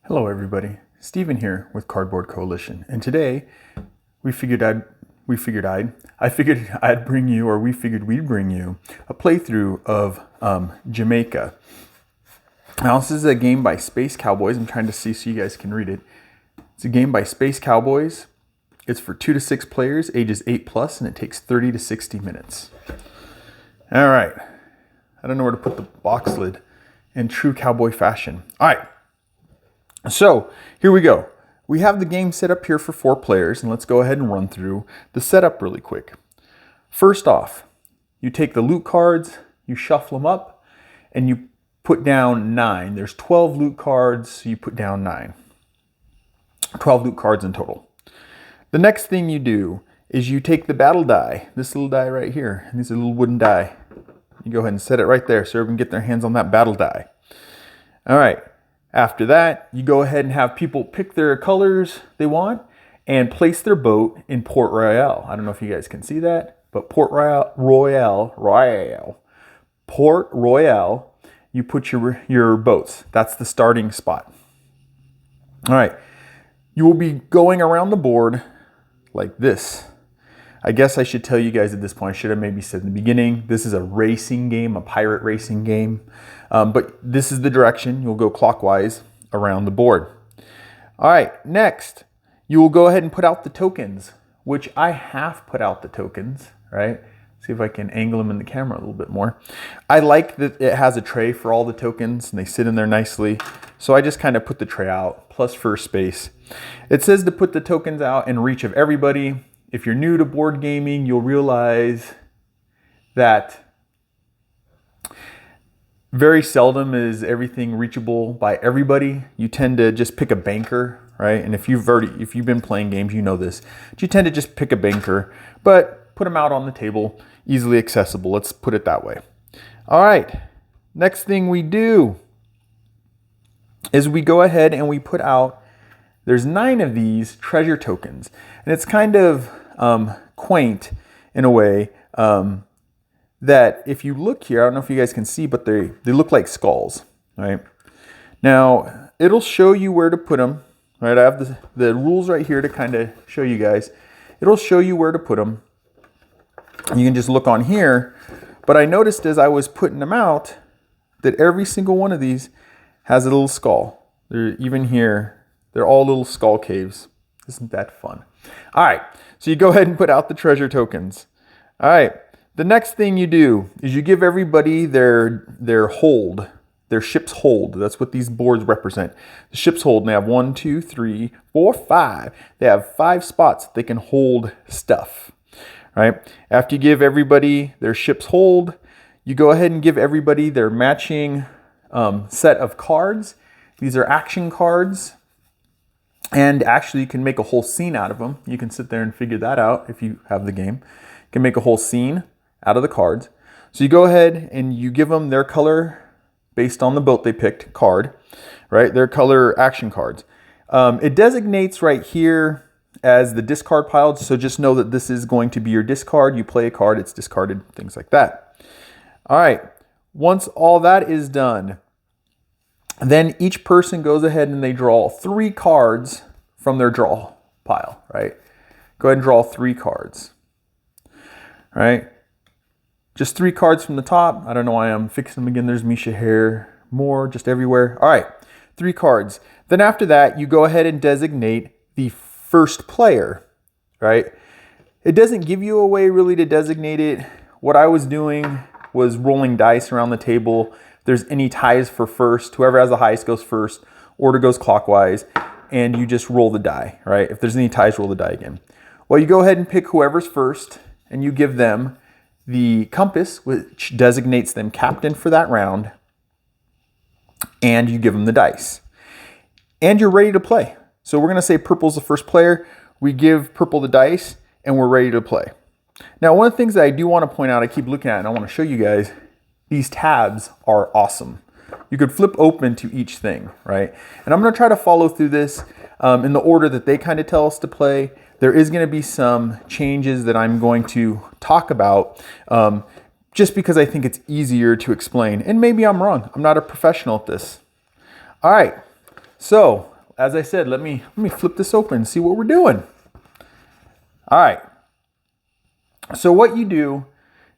Hello everybody, Steven here with Cardboard Coalition, and today I figured I'd bring you, or we figured we'd bring you, a playthrough of Jamaica. Now this is a game by Space Cowboys. I'm trying to see so you guys can read it. It's a game by Space Cowboys. It's for 2 to 6 players, ages 8+, and it takes 30 to 60 minutes. All right, I don't know where to put the box lid in true cowboy fashion. All right. So here we go. We have the game set up here for 4 players, and let's go ahead and run through the setup really quick. First off, you take the loot cards, you shuffle them up, and you put down 9. There's 12 loot cards, so you put down 9. 12 loot cards in total. The next thing you do is you take the battle die, this little die right here, and these are little wooden die. You go ahead and set it right there so everyone can get their hands on that battle die. All right. After that, you go ahead and have people pick their colors they want and place their boat in Port Royale. I don't know if you guys can see that, but Port Royale, you put your boats. That's the starting spot. All right, you will be going around the board like this. I guess I should tell you guys at this point, I should have maybe said in the beginning, this is a racing game, a pirate racing game. But this is the direction. You'll go clockwise around the board. All right, next, you will go ahead and put out the tokens, which I have put out the tokens, right? See if I can angle them in the camera a little bit more. I like that it has a tray for all the tokens and they sit in there nicely. So I just kind of put the tray out, plus first space. It says to put the tokens out in reach of everybody. If you're new to board gaming, you'll realize that very seldom is everything reachable by everybody. You tend to just pick a banker, right? And if you've been playing games, you know this. But you tend to just pick a banker, but put them out on the table, easily accessible. Let's put it that way. All right. Next thing we do is we go ahead and we put out, there's 9 of these treasure tokens. And it's kind of quaint in a way that if you look here, I don't know if you guys can see, but they look like skulls, right? Now, it'll show you where to put them, right? I have the rules right here to kind of show you guys. It'll show you where to put them. You can just look on here. But I noticed as I was putting them out that every single one of these has a little skull. They're even here. They're all little skull caves. Isn't that fun? All right, so you go ahead and put out the treasure tokens. All right, the next thing you do is you give everybody their hold, their ship's hold. That's what these boards represent. The ship's hold, and they have 1, 2, 3, 4, 5. They have 5 spots that they can hold stuff, right? After you give everybody their ship's hold, you go ahead and give everybody their matching set of cards. These are action cards. And actually, you can make a whole scene out of them. You can sit there and figure that out if you have the game. You can make a whole scene out of the cards. So you go ahead and you give them their color based on the boat they picked card, right? Their color action cards. It designates right here as the discard pile. So just know that this is going to be your discard. You play a card, it's discarded, things like that. All right. Once all that is done, then each person goes ahead and they draw 3 cards from their draw pile, right? Go ahead and draw 3 cards, right? Just 3 cards from the top. I don't know why I'm fixing them again. There's Misha hair, more just everywhere. All right, 3 cards. Then after that, you go ahead and designate the first player, right? It doesn't give you a way really to designate it. What I was doing was rolling dice around the table. There's any ties for first, whoever has the highest goes first, order goes clockwise, and you just roll the die, right? If there's any ties, roll the die again. Well, you go ahead and pick whoever's first, and you give them the compass, which designates them captain for that round, and you give them the dice. And you're ready to play. So we're gonna say purple's the first player, we give purple the dice, and we're ready to play. Now, one of the things that I do wanna point out, I keep looking at, and I wanna show you guys, these tabs are awesome. You could flip open to each thing, right? And I'm gonna try to follow through this in the order that they kind of tell us to play. There is gonna be some changes that I'm going to talk about just because I think it's easier to explain. And maybe I'm wrong. I'm not a professional at this. All right, so as I said, let me flip this open and see what we're doing. All right. So what you do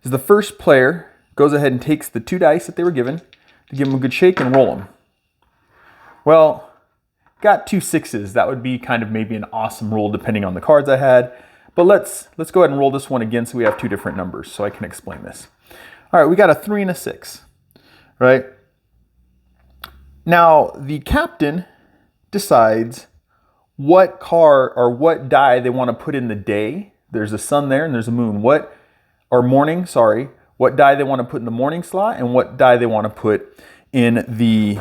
is the first player goes ahead and takes the 2 dice that they were given, to give them a good shake and roll them. Well, got 2 6s. That would be kind of maybe an awesome roll depending on the cards I had. But let's go ahead and roll this one again so we have 2 different numbers so I can explain this. All right, we got a 3 and a 6, right? Now, the captain decides what card or what die they want to put in the day. There's a sun there and there's a moon. What die they want to put in the morning slot and what die they want to put in the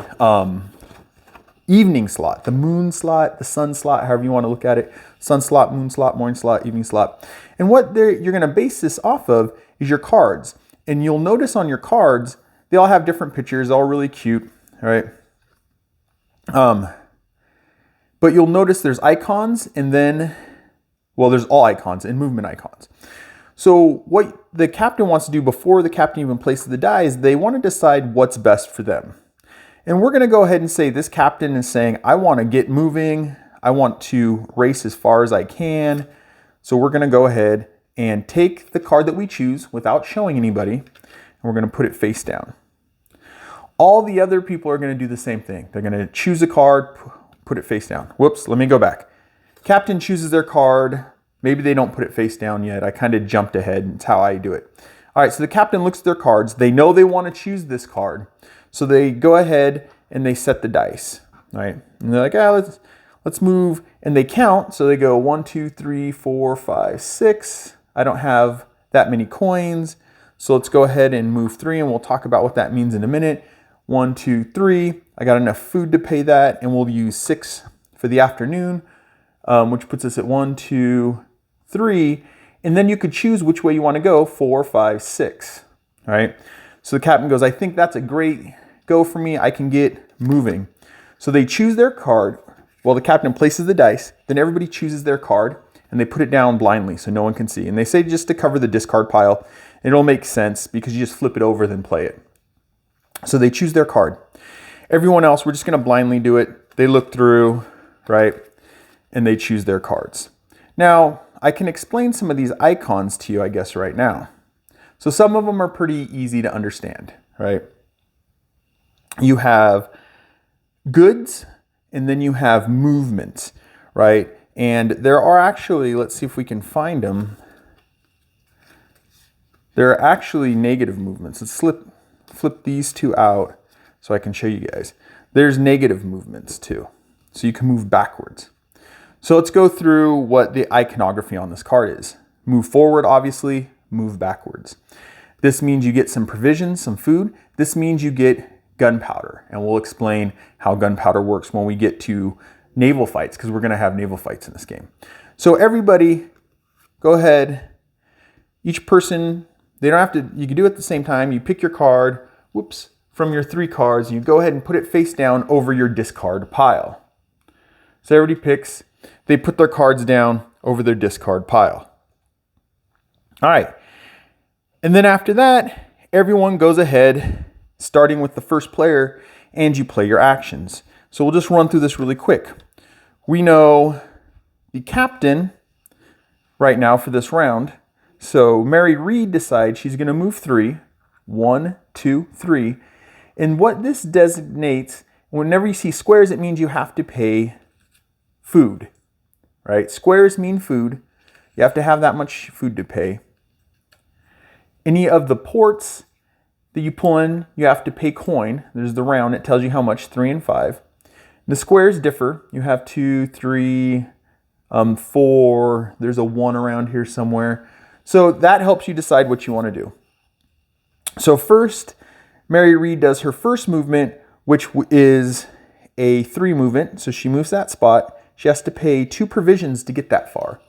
evening slot, the moon slot, the sun slot, however you want to look at it. Sun slot, moon slot, morning slot, evening slot. And what you're going to base this off of is your cards. And you'll notice on your cards, they all have different pictures, all really cute, right? But you'll notice there's icons and then, well, there's all icons and movement icons. So what the captain wants to do before the captain even places the die is they want to decide what's best for them. And we're going to go ahead and say this captain is saying, I want to get moving. I want to race as far as I can. So we're going to go ahead and take the card that we choose without showing anybody, and we're going to put it face down. All the other people are going to do the same thing. They're going to choose a card, put it face down. Whoops, let me go back. Captain chooses their card. Maybe they don't put it face down yet. I kind of jumped ahead. It's how I do it. All right, so the captain looks at their cards. They know they want to choose this card. So they go ahead and they set the dice, right? And they're like, let's move. And they count. So they go 1, 2, 3, 4, 5, 6. I don't have that many coins. So let's go ahead and move 3 and we'll talk about what that means in a minute. 1, 2, 3. I got enough food to pay that. And we'll use 6 for the afternoon, which puts us at 1, 2, 3. And then you could choose which way you want to go, 4, 5, 6, all right? So the captain goes, I think that's a great go for me. I can get moving. So they choose their card. Well, the captain places the dice. Then everybody chooses their card and they put it down blindly so no one can see. And they say just to cover the discard pile. It'll make sense because you just flip it over then play it. So they choose their card. Everyone else, we're just going to blindly do it. They look through, right? And they choose their cards. Now, I can explain some of these icons to you, I guess, right now. So some of them are pretty easy to understand, right? You have goods and then you have movement, right? And there are actually, let's see if we can find them. There are actually negative movements. Let's flip these 2 out so I can show you guys. There's negative movements too. So you can move backwards. So let's go through what the iconography on this card is. Move forward, obviously, move backwards. This means you get some provisions, some food. This means you get gunpowder. And we'll explain how gunpowder works when we get to naval fights, because we're going to have naval fights in this game. So everybody, go ahead. Each person, they don't have to, you can do it at the same time. You pick your card, from your 3 cards. You go ahead and put it face down over your discard pile. So everybody picks. They put their cards down over their discard pile. All right. And then after that, everyone goes ahead, starting with the first player, and you play your actions. So we'll just run through this really quick. We know the captain right now for this round. So Mary Reed decides she's going to move 3. 1, 2, 3. And what this designates, whenever you see squares, it means you have to pay food, right? Squares mean food. You have to have that much food to pay. Any of the ports that you pull in, you have to pay coin. There's the round. It tells you how much, 3 and 5. The squares differ. You have 2, 3, 4. There's a 1 around here somewhere. So that helps you decide what you want to do. So first, Mary Reed does her first movement, which is a 3 movement. So she moves that spot. She has to pay 2 provisions to get that far.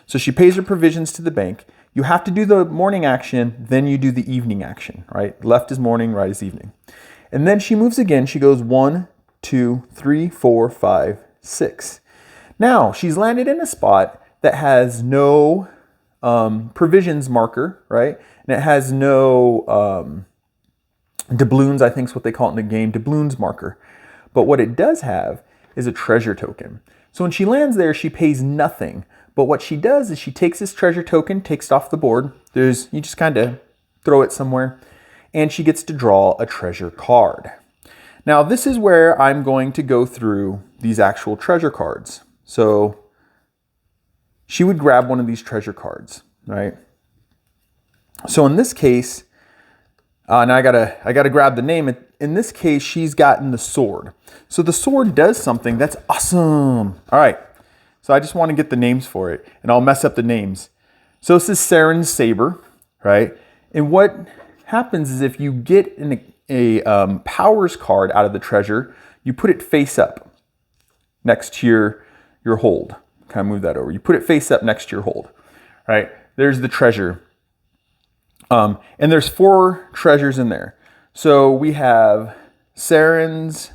So she pays her provisions to the bank. You have to do the morning action, then you do the evening action, right? Left is morning, right is evening. And then she moves again. She goes 1, 2, 3, 4, 5, 6. Now, she's landed in a spot that has no provisions marker, right? And it has no doubloons, I think is what they call it in the game, doubloons marker. But what it does have is a treasure token. So when she lands there, she pays nothing. But what she does is she takes this treasure token, takes it off the board. You just kind of throw it somewhere, and she gets to draw a treasure card. Now this is where I'm going to go through these actual treasure cards. So she would grab one of these treasure cards, right? So in this case, now I gotta grab the name. In this case, she's gotten the sword. So the sword does something that's awesome. All right, so I just want to get the names for it, and I'll mess up the names. So this is Saren's saber, right? And what happens is if you get a powers card out of the treasure, you put it face up next to your hold. Kind of move that over. You put it face up next to your hold, right? There's the treasure. And there's 4 treasures in there. So we have Saren's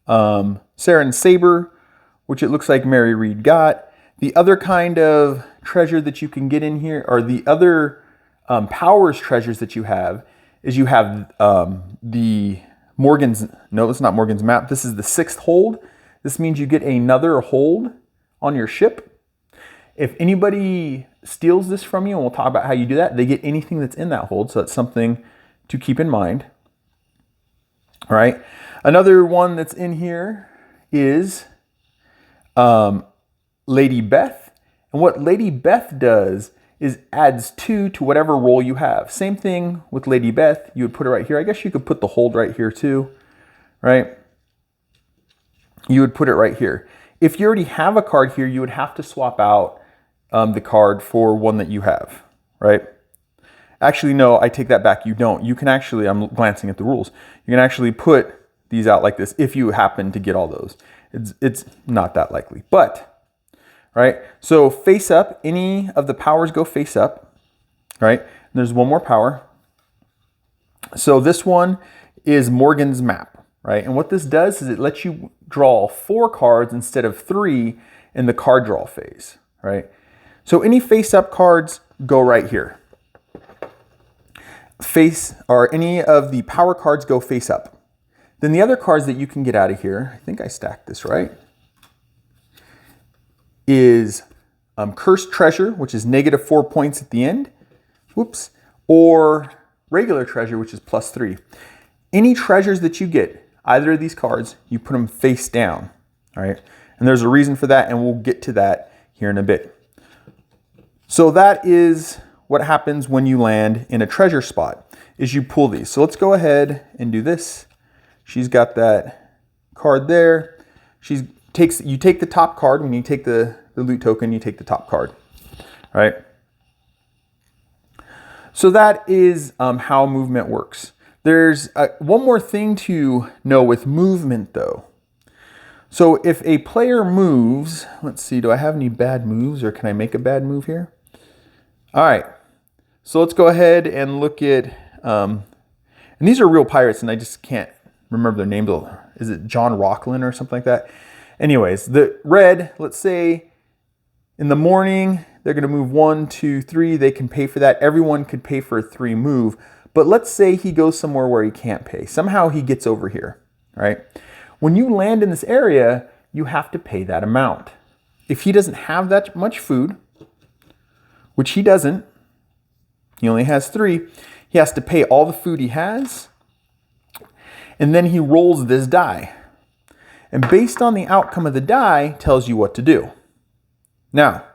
saber, which it looks like Mary Read got. The other kind of treasure that you can get in here, or the other powers treasures that you have, is you have the Morgan's, no, it's not Morgan's map. This is the 6th hold. This means you get another hold on your ship. If anybody steals this from you, and we'll talk about how you do that, they get anything that's in that hold. So that's something to keep in mind. All right. Another one that's in here is Lady Beth. And what Lady Beth does is adds 2 to whatever roll you have. Same thing with Lady Beth. You would put it right here. I guess you could put the hold right here too, right? You would put it right here. If you already have a card here, you would have to swap out the card for one that you have, right? Actually, no, I take that back. You don't. You can actually, I'm glancing at the rules. You can actually put these out like this if you happen to get all those. It's not that likely, but, right? So face up, any of the powers go face up, right? And there's one more power. So this one is Morgan's map, right? And what this does is it lets you draw 4 cards instead of 3 in the card draw phase, right? So any face-up cards go right here. Any of the power cards go face up. Then the other cards that you can get out of here, I think I stacked this right, is Cursed Treasure, which is -4 points at the end. Whoops. Or Regular Treasure, which is +3. Any treasures that you get, either of these cards, you put them face down, all right? And there's a reason for that, and we'll get to that here in a bit. So that is what happens when you land in a treasure spot, is you pull these. So let's go ahead and do this. She's got that card there. You take the top card. When you take the loot token, you take the top card, right? So that is how movement works. There's one more thing to know with movement though. So if a player moves, let's see, do I have any bad moves, or can I make a bad move here? All right, so let's go ahead and look at, and these are real pirates and I just can't remember their names. Is it John Rockland or something like that? Anyways, the red, let's say in the morning, they're gonna move 1, 2, 3, they can pay for that. Everyone could pay for a 3 move, but let's say he goes somewhere where he can't pay. Somehow he gets over here, right? When you land in this area, you have to pay that amount. If he doesn't have that much food, which he doesn't, he only has 3, he has to pay all the food he has, and then he rolls this die. And based on the outcome of the die, tells you what to do. Now,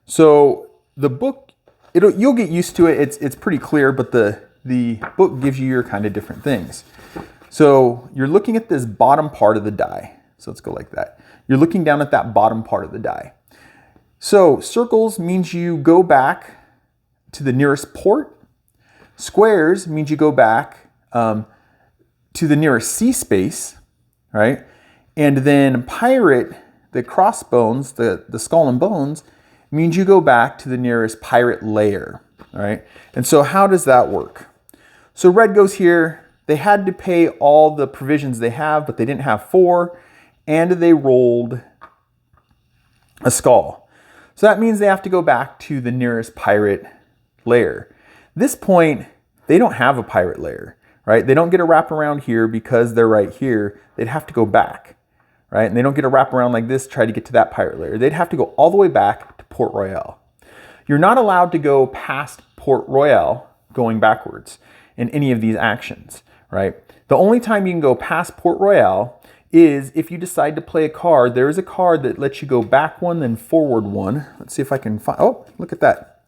so the book, you'll get used to it, it's pretty clear, but the book gives you your kind of different things. So you're looking at this bottom part of the die. So let's go like that. You're looking down at that bottom part of the die. So circles means you go back to the nearest port. Squares means you go back to the nearest sea space, right? And then pirate, the crossbones, the skull and bones, means you go back to the nearest pirate lair, all right? And so how does that work? So red goes here. They had to pay all the provisions they have, but they didn't have 4, and they rolled a skull. So that means they have to go back to the nearest pirate lair. This point, they don't have a pirate lair, right? They don't get a wrap around here because they're right here. They'd have to go back, right? And they don't get to wrap around like this, try to get to that pirate layer. They'd have to go all the way back to Port Royale. You're not allowed to go past Port Royale going backwards in any of these actions, right? The only time you can go past Port Royale is if you decide to play a card. There is a card that lets you go back one, then forward one. Let's see if I can find, oh, look at that.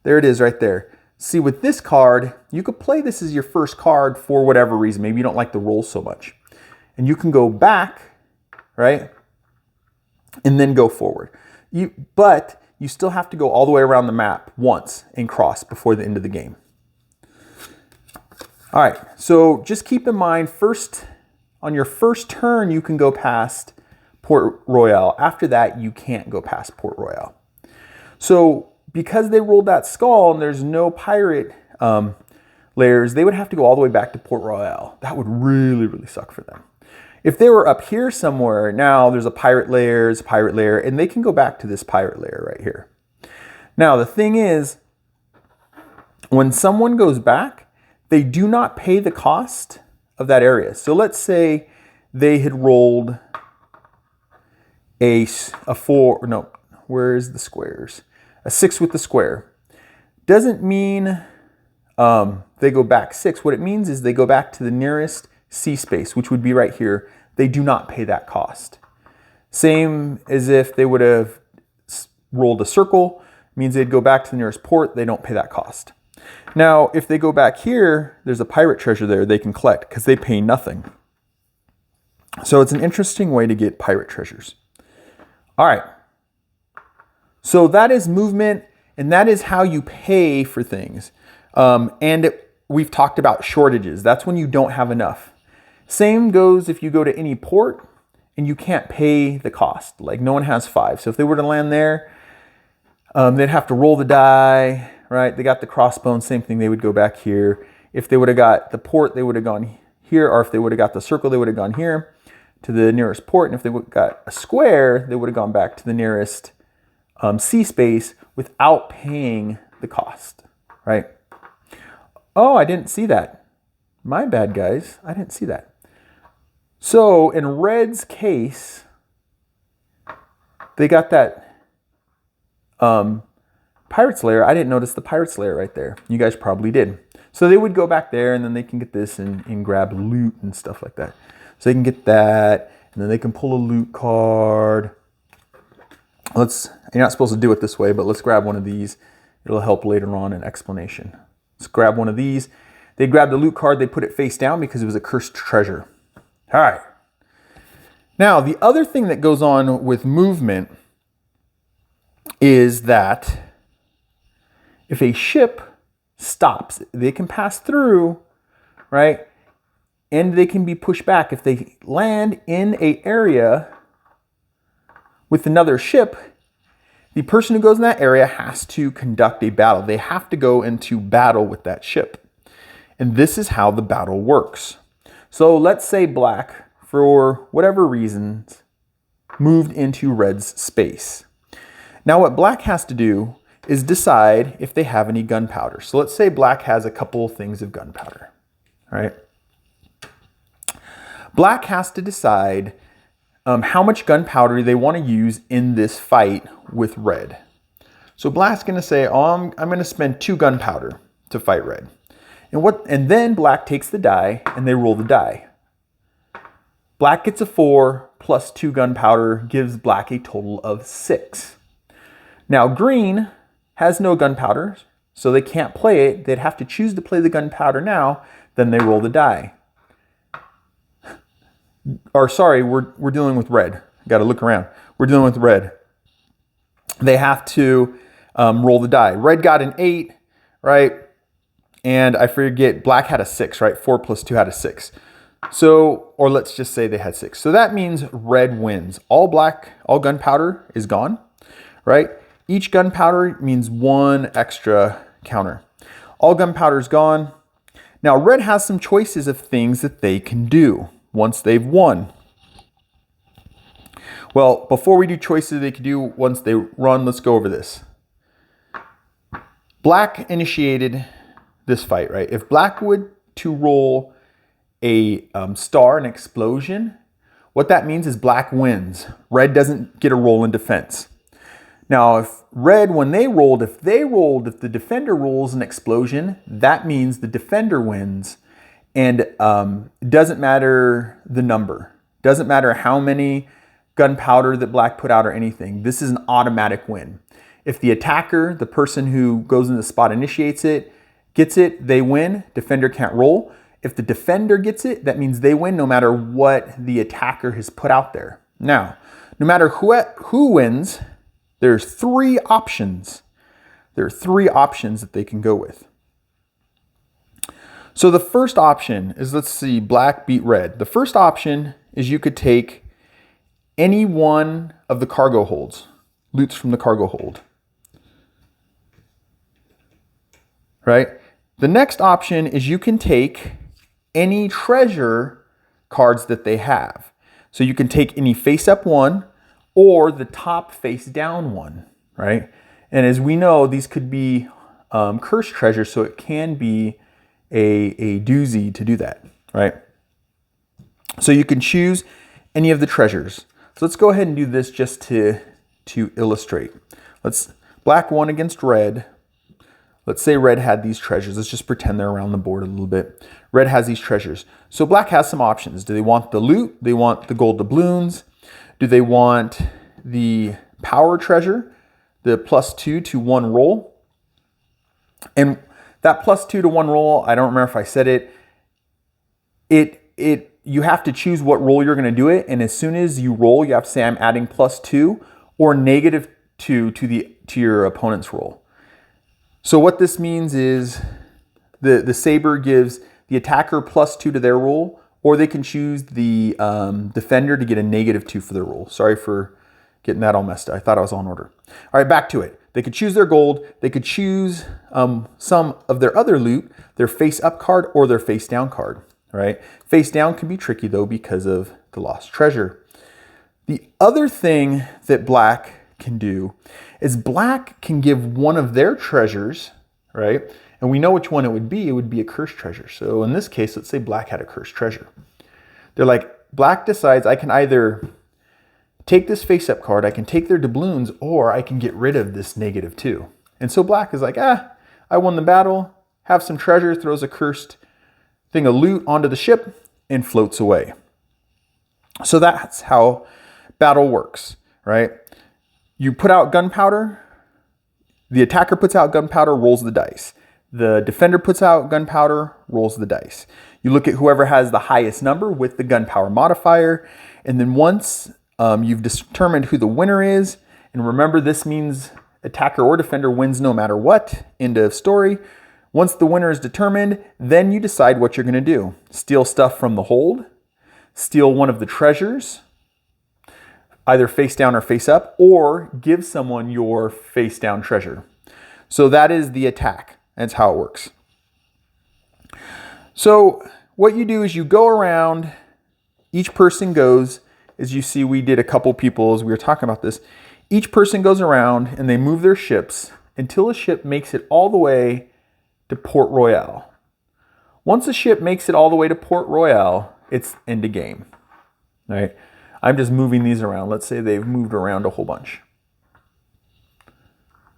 There it is right there. See, with this card, you could play this as your first card for whatever reason. Maybe you don't like the roll so much. And you can go back, right? And then go forward. But you still have to go all the way around the map once and cross before the end of the game. All right, so just keep in mind, on your first turn, you can go past Port Royale. After that, you can't go past Port Royale. So because they rolled that skull and there's no pirate layers, they would have to go all the way back to Port Royale. That would really, really suck for them. If they were up here somewhere, now there's a pirate layer, and they can go back to this pirate layer right here. Now, the thing is, when someone goes back, they do not pay the cost of that area. So let's say they had rolled a 4, no, where's the squares? A 6 with the square. Doesn't mean they go back 6. What it means is they go back to the nearest sea space, which would be right here. They do not pay that cost. Same as if they would have rolled a circle, means they'd go back to the nearest port. They don't pay that cost. Now, if they go back here, there's a pirate treasure there they can collect because they pay nothing. So it's an interesting way to get pirate treasures. All right. So that is movement, and that is how you pay for things. We've talked about shortages. That's when you don't have enough. Same goes if you go to any port and you can't pay the cost. Like no one has 5. So if they were to land there, they'd have to roll the die, right? They got the crossbones, same thing. They would go back here. If they would have got the port, they would have gone here. Or if they would have got the circle, they would have gone here to the nearest port. And if they would have got a square, they would have gone back to the nearest sea space without paying the cost, right? Oh, I didn't see that. My bad, guys. I didn't see that. So in Red's case, they got that Pirate's Lair. I didn't notice the Pirate's Lair right there. You guys probably did. So they would go back there and then they can get this and grab loot and stuff like that. So they can get that and then they can pull a loot card. You're not supposed to do it this way, but let's grab one of these. It'll help later on in explanation. Let's grab one of these. They grab the loot card, they put it face down because it was a cursed treasure. All right. Now, the other thing that goes on with movement is that if a ship stops, they can pass through, right? And they can be pushed back. If they land in an area with another ship, the person who goes in that area has to conduct a battle. They have to go into battle with that ship. And this is how the battle works. So let's say Black, for whatever reasons, moved into Red's space. Now what Black has to do is decide if they have any gunpowder. So let's say Black has a couple things of gunpowder, right? Black has to decide how much gunpowder they want to use in this fight with Red. So Black's going to say, I'm going to spend 2 gunpowder to fight Red. And then Black takes the die and they roll the die. Black gets a 4 plus 2 gunpowder gives Black a total of 6. Now Green has no gunpowder, so they can't play it. They'd have to choose to play the gunpowder now, then they roll the die. Or sorry, we're dealing with Red. Got to look around. We're dealing with Red. They have to roll the die. Red got an 8, right? And I forget, Black had a 6, right? 4 plus 2 had a 6. So, or let's just say they had 6. So that means Red wins. All gunpowder is gone, right? Each gunpowder means 1 extra counter. All gunpowder is gone. Now Red has some choices of things that they can do once they've won. Well, before we do choices they can do once they run, let's go over this. Black initiated this fight, right? If Black would to roll a star, an explosion, What that means is black wins. Red doesn't get a roll in defense. Now, if red, when they rolled, if the defender rolls an explosion, that means the defender wins. And it doesn't matter the number. Doesn't matter how many gunpowder that black put out or anything. This is an automatic win. If the attacker, the person who goes in the spot, initiates it, gets it, they win. Defender can't roll. If the defender gets it, that means they win no matter what the attacker has put out there. Now, no matter who wins, there's 3 options. There are 3 options that they can go with. So the first option is, let's see, black beat red. The first option is you could take any one of the cargo holds, loots from the cargo hold. Right? The next option is you can take any treasure cards that they have. So you can take any face up one or the top face down one, right? And as we know, these could be cursed treasures, so it can be a doozy to do that, right? So you can choose any of the treasures. So let's go ahead and do this just to illustrate. Black won against red. Let's say red had these treasures. Let's just pretend they're around the board a little bit. Red has these treasures. So black has some options. Do they want the loot? Do they want the gold doubloons? Do they want the power treasure, the +2 to 1 roll? And that +2 to 1 roll, I don't remember if I said it. You have to choose what roll you're going to do it, and as soon as you roll, you have to say I'm adding +2 or -2 to your opponent's roll. So what this means is the saber gives the attacker +2 to their roll, or they can choose the defender to get a -2 for their roll. Sorry for getting that all messed up. I thought I was all in order. All right, back to it. They could choose their gold. They could choose some of their other loot, their face up card or their face down card, right? Face down can be tricky though because of the lost treasure. The other thing that black can do is black can give one of their treasures, right? And we know which one it would be. It would be a cursed treasure. So in this case, let's say black had a cursed treasure. They're like, black decides I can either take this face-up card, I can take their doubloons, or I can get rid of this -2. And so black is like, I won the battle, have some treasure, throws a cursed thing of loot onto the ship, and floats away. So that's how battle works, right? You put out gunpowder, the attacker puts out gunpowder, rolls the dice. The defender puts out gunpowder, rolls the dice. You look at whoever has the highest number with the gunpowder modifier, and then once you've determined who the winner is, and remember this means attacker or defender wins no matter what, end of story. Once the winner is determined, then you decide what you're going to do. Steal stuff from the hold, steal one of the treasures, either face down or face up, or give someone your face down treasure. So that is the attack. That's how it works. So what you do is you go around, each person goes, as you see we did a couple people as we were talking about this, each person goes around and they move their ships until a ship makes it all the way to Port Royal. Once a ship makes it all the way to Port Royal, it's end of game, right? I'm just moving these around. Let's say they've moved around a whole bunch,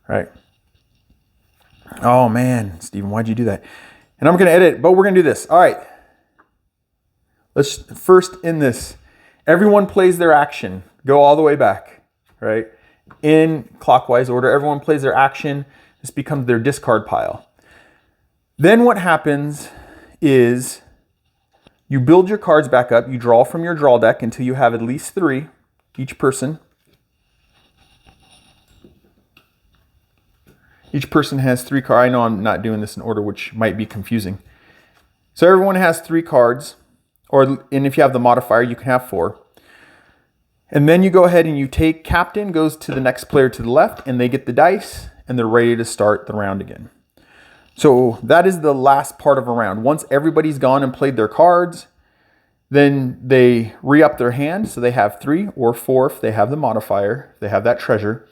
right? Oh man, Stephen, why'd you do that? And I'm going to edit, but we're going to do this. All right. Let's first in this. Everyone plays their action. Go all the way back, right? In clockwise order, everyone plays their action. This becomes their discard pile. Then what happens is you build your cards back up. You draw from your draw deck until you have at least 3, each person. Each person has 3 cards. I know I'm not doing this in order, which might be confusing. So everyone has 3 cards, and if you have the modifier, you can have 4. And then you go ahead and you take captain, goes to the next player to the left, and they get the dice, and they're ready to start the round again. So that is the last part of a round. Once everybody's gone and played their cards, then they re-up their hand, so they have 3 or 4 if they have the modifier, if they have that treasure.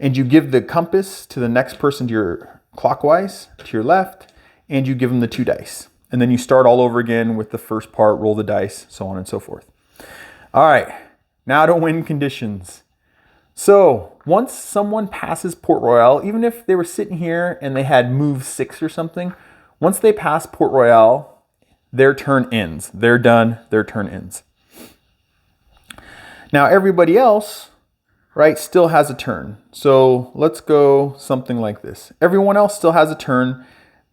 And you give the compass to the next person to your clockwise, to your left, and you give them the 2 dice. And then you start all over again with the first part, roll the dice, so on and so forth. All right, now to win conditions. So once someone passes Port Royale, even if they were sitting here and they had move 6 or something, once they pass Port Royale, their turn ends. They're done, their turn ends. Now everybody else, right, still has a turn. So let's go something like this. Everyone else still has a turn.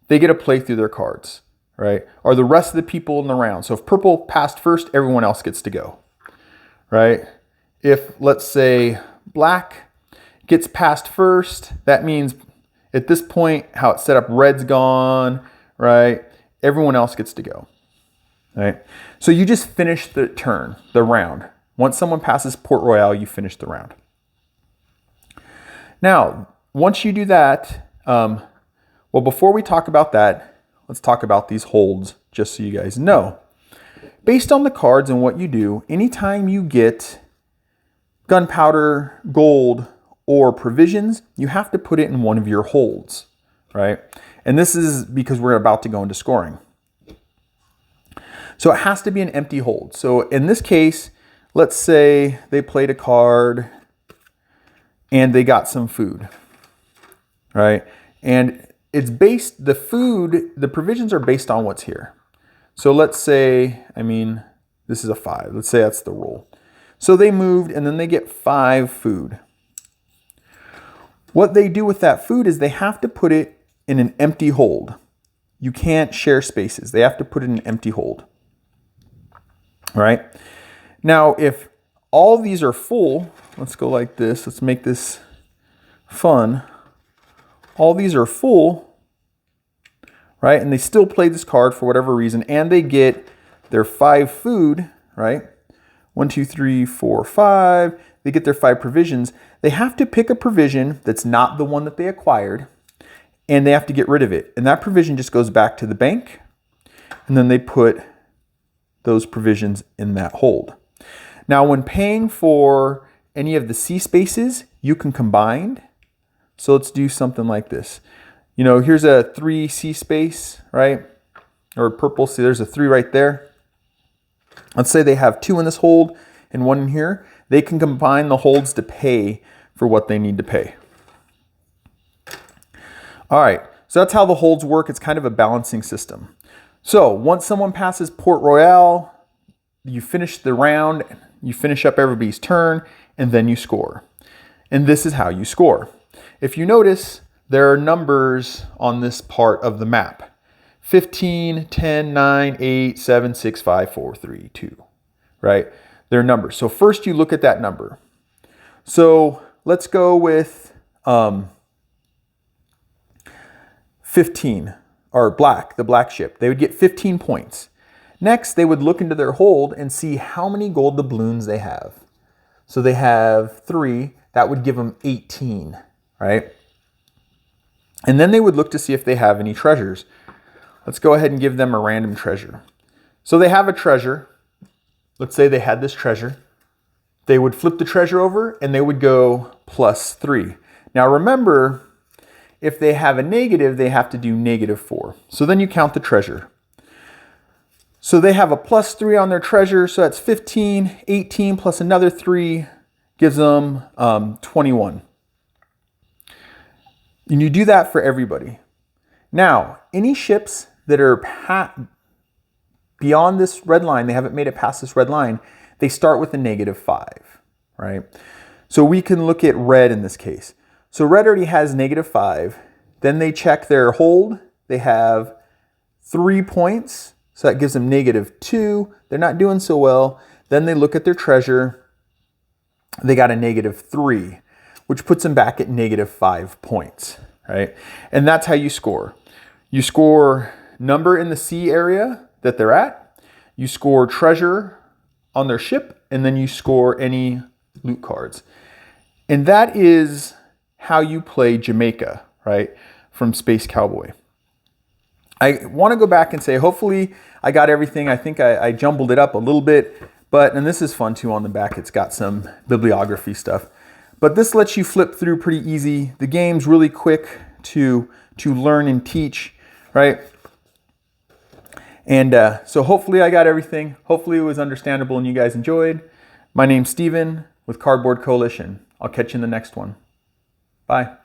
They get to play through their cards, right? Or the rest of the people in the round. So if purple passed first, everyone else gets to go, right? If, let's say, black gets passed first, that means at this point, how it's set up, red's gone, right? Everyone else gets to go, right? So you just finish the turn, the round. Once someone passes Port Royale, you finish the round. Now, once you do that, well, before we talk about that, let's talk about these holds, just so you guys know. Based on the cards and what you do, anytime you get gunpowder, gold, or provisions, you have to put it in one of your holds, right? And this is because we're about to go into scoring. So it has to be an empty hold. So in this case, let's say they played a card and they got some food, right? And it's based, the food, the provisions are based on what's here. So let's say, this is a 5. Let's say that's the roll. So they moved and then they get 5 food. What they do with that food is they have to put it in an empty hold. You can't share spaces. They have to put it in an empty hold. All right. Now, if all these are full, let's go like this. Let's make this fun. All these are full, right? And they still play this card for whatever reason, and they get their 5 food, right? 1, 2, 3, 4, 5. They get their 5 provisions. They have to pick a provision that's not the one that they acquired, and they have to get rid of it. And that provision just goes back to the bank, and then they put those provisions in that hold. Now, when paying for any of the C spaces, you can combine. So let's do something like this. You know, here's a 3 C space, right? Or purple, see there's a 3 right there. Let's say they have 2 in this hold and 1 in here. They can combine the holds to pay for what they need to pay. All right, so that's how the holds work. It's kind of a balancing system. So once someone passes Port Royale, you finish the round, you finish up everybody's turn, and then you score. And this is how you score. If you notice, there are numbers on this part of the map. 15, 10, 9, 8, 7, 6, 5, 4, 3, 2, right? They're numbers. So first you look at that number. So let's go with 15, or black, the black ship. They would get 15 points. Next, they would look into their hold and see how many gold doubloons they have. So they have 3, that would give them 18, right? And then they would look to see if they have any treasures. Let's go ahead and give them a random treasure. So they have a treasure. Let's say they had this treasure. They would flip the treasure over and they would go +3. Now remember, if they have a negative, they have to do -4. So then you count the treasure. So they have a +3 on their treasure, so that's 15, 18 plus another 3 gives them 21. And you do that for everybody. Now, any ships that are beyond this red line, they haven't made it past this red line, they start with a -5, right? So we can look at red in this case. So red already has -5. Then they check their hold. They have 3 points. So that gives them -2. They're not doing so well. Then they look at their treasure. They got a -3, which puts them back at -5 points, right? And that's how you score. You score number in the C area that they're at. You score treasure on their ship, and then you score any loot cards. And that is how you play Jamaica, right? From Space Cowboy. I want to go back and say, hopefully I got everything. I think I jumbled it up a little bit, and this is fun too on the back. It's got some bibliography stuff, but this lets you flip through pretty easy. The game's really quick to learn and teach, right? And so hopefully I got everything. Hopefully it was understandable and you guys enjoyed. My name's Steven with Cardboard Coalition. I'll catch you in the next one. Bye.